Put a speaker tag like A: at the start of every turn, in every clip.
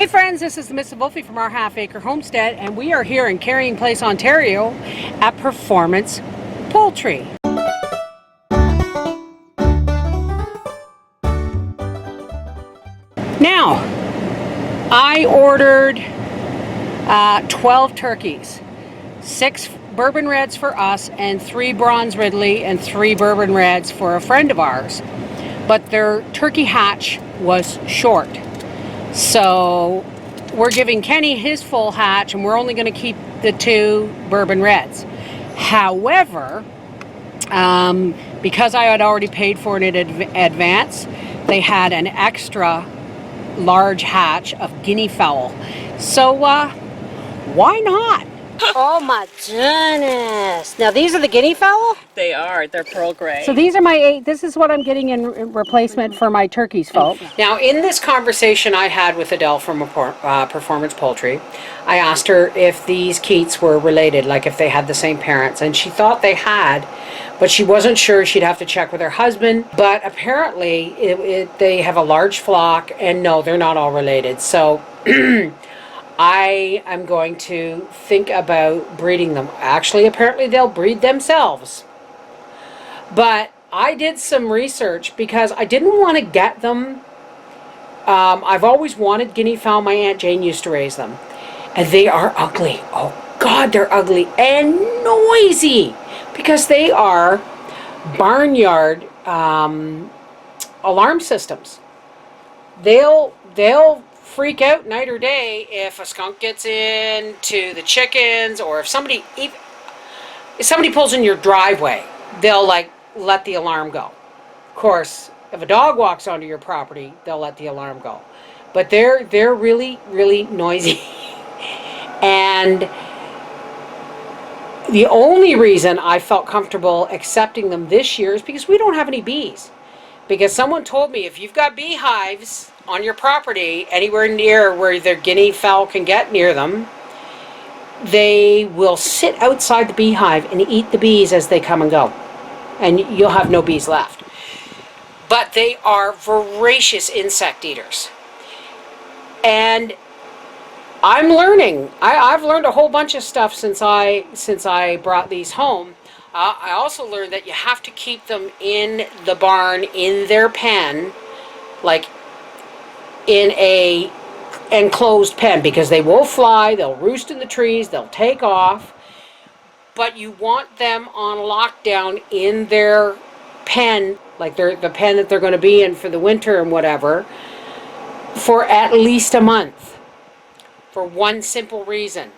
A: friends, this is Mrs. Wolfie from our half-acre homestead, and we are here in Carrying Place, Ontario at Performance Poultry. Now, I ordered 12 turkeys, 6 bourbon reds for us and 3 bronze ridley and 3 bourbon reds for a friend of ours, but their turkey hatch was short. So we're giving Kenny his full hatch and we're only going to keep the 2 bourbon reds. However, because I had already paid for it in advance, they had an extra large hatch of guinea fowl. So why not? Oh my goodness. Now these are the guinea fowl?
B: They are. They're pearl gray.
A: So these are my 8. This is what I'm getting in replacement for my turkeys, folks. Now in this conversation I had with Adele from Performance Poultry, I asked her if these Keats were related, like if they had the same parents, and she thought they had, but she wasn't sure. She'd have to check with her husband, but apparently they have a large flock, and no, they're not all related. So I am going to think about breeding them. Actually, apparently they'll breed themselves. But I did some research because I didn't want to get them. I've always wanted guinea fowl. My Aunt Jane used to raise them. And they are ugly. Oh God, they're ugly and noisy because they are barnyard alarm systems. They'll freak out night or day if a skunk gets into the chickens, or if somebody pulls in your driveway, they'll like let the alarm go. Of course, if a dog walks onto your property, they'll let the alarm go. But they're really, really noisy. And the only reason I felt comfortable accepting them this year is because we don't have any bees. Because someone told me if you've got beehives on your property, anywhere near where their guinea fowl can get near them, they will sit outside the beehive and eat the bees as they come and go. And you'll have no bees left. But they are voracious insect eaters. And I'm learning. I've learned a whole bunch of stuff since I brought these home. I also learned that you have to keep them in the barn, in their pen, like in a enclosed pen, because they will fly, they'll roost in the trees, they'll take off, but you want them on lockdown in their pen, like the pen that they're going to be in for the winter and whatever, for at least a month, for one simple reason.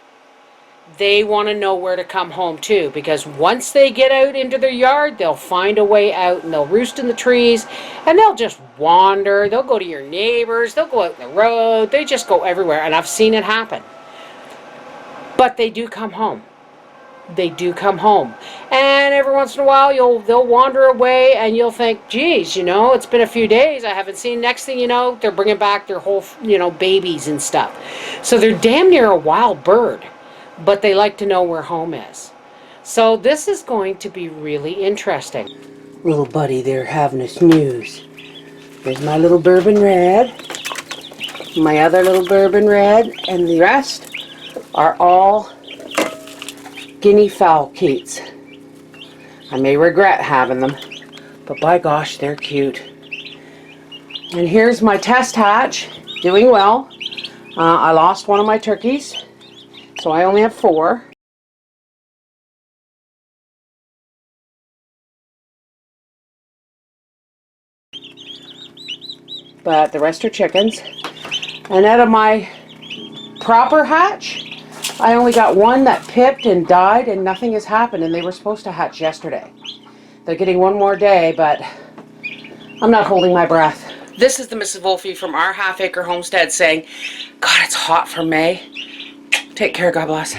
A: They want to know where to come home to, because once they get out into their yard, they'll find a way out and they'll roost in the trees and they'll just wander. They'll go to your neighbors, they'll go out in the road, they just go everywhere, and I've seen it happen. But they do come home. They do come home. And every once in a while they'll wander away and you'll think, geez, it's been a few days I haven't seen. Next thing you know, they're bringing back their whole, babies and stuff. So they're damn near a wild bird. But they like to know where home is. So this is going to be really interesting. Little buddy there having a snooze. There's my little bourbon red, my other little bourbon red, and the rest are all guinea fowl Keats. I may regret having them, but by gosh, they're cute. And here's my test hatch, doing well. I lost one of my turkeys, so I only have 4. But the rest are chickens. And out of my proper hatch, I only got 1 that pipped and died, and nothing has happened, and they were supposed to hatch yesterday. They're getting 1 more day, but I'm not holding my breath. This is the Mrs. Wolfie from our half-acre homestead saying, God, it's hot for May. Take care. God bless.